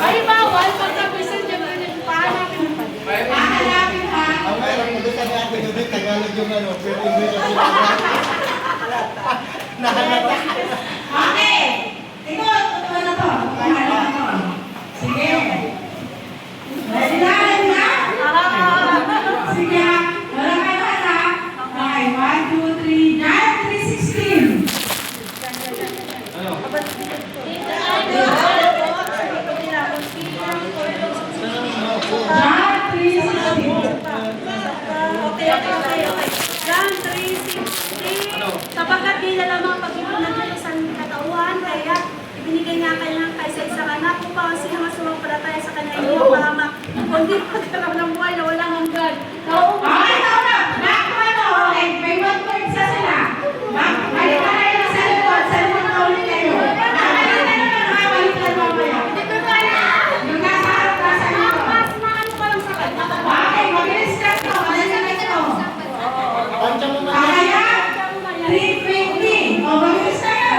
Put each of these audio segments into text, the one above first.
Ay, bawal. Pagka-present dyan, pahanapin mo pa. Pahanapin ha. Ang mayroon ko doon sa ating doon, Tagalog yung ano, pero English ang nahanap. Okay. Ito, totoo na to. Sige. Ready na, ready na? Sige. Wala kayo anak. Okay, 1, 2, 3. Jan, 316. Ano? Jan, 316. Okay. Jan, 360. Sapagkat di na lamang pag-ipunan nito sa katauhan, kaya ibinigay niya ang kanyang kaisa-isang anak upang sino masumampalataya sa kanya hindi mapahamak, kundi pagkaroon ng buhay na walang hanggan. Okay, tao na. Okay, may 1 point sa sila. Balik na kayo sa likod. Sa likod na ulit kayo. Nakalitan na nakabalik na mamaya. Yung nasa harap na sa likod. Okay, mabilis ka to. Mabilis ka to. Pancha mo na. Kaya, 320. O, mabilis ka na.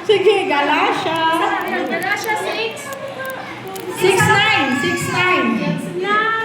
Sige, Galatia. Galatia 6. 6:9. 6:9.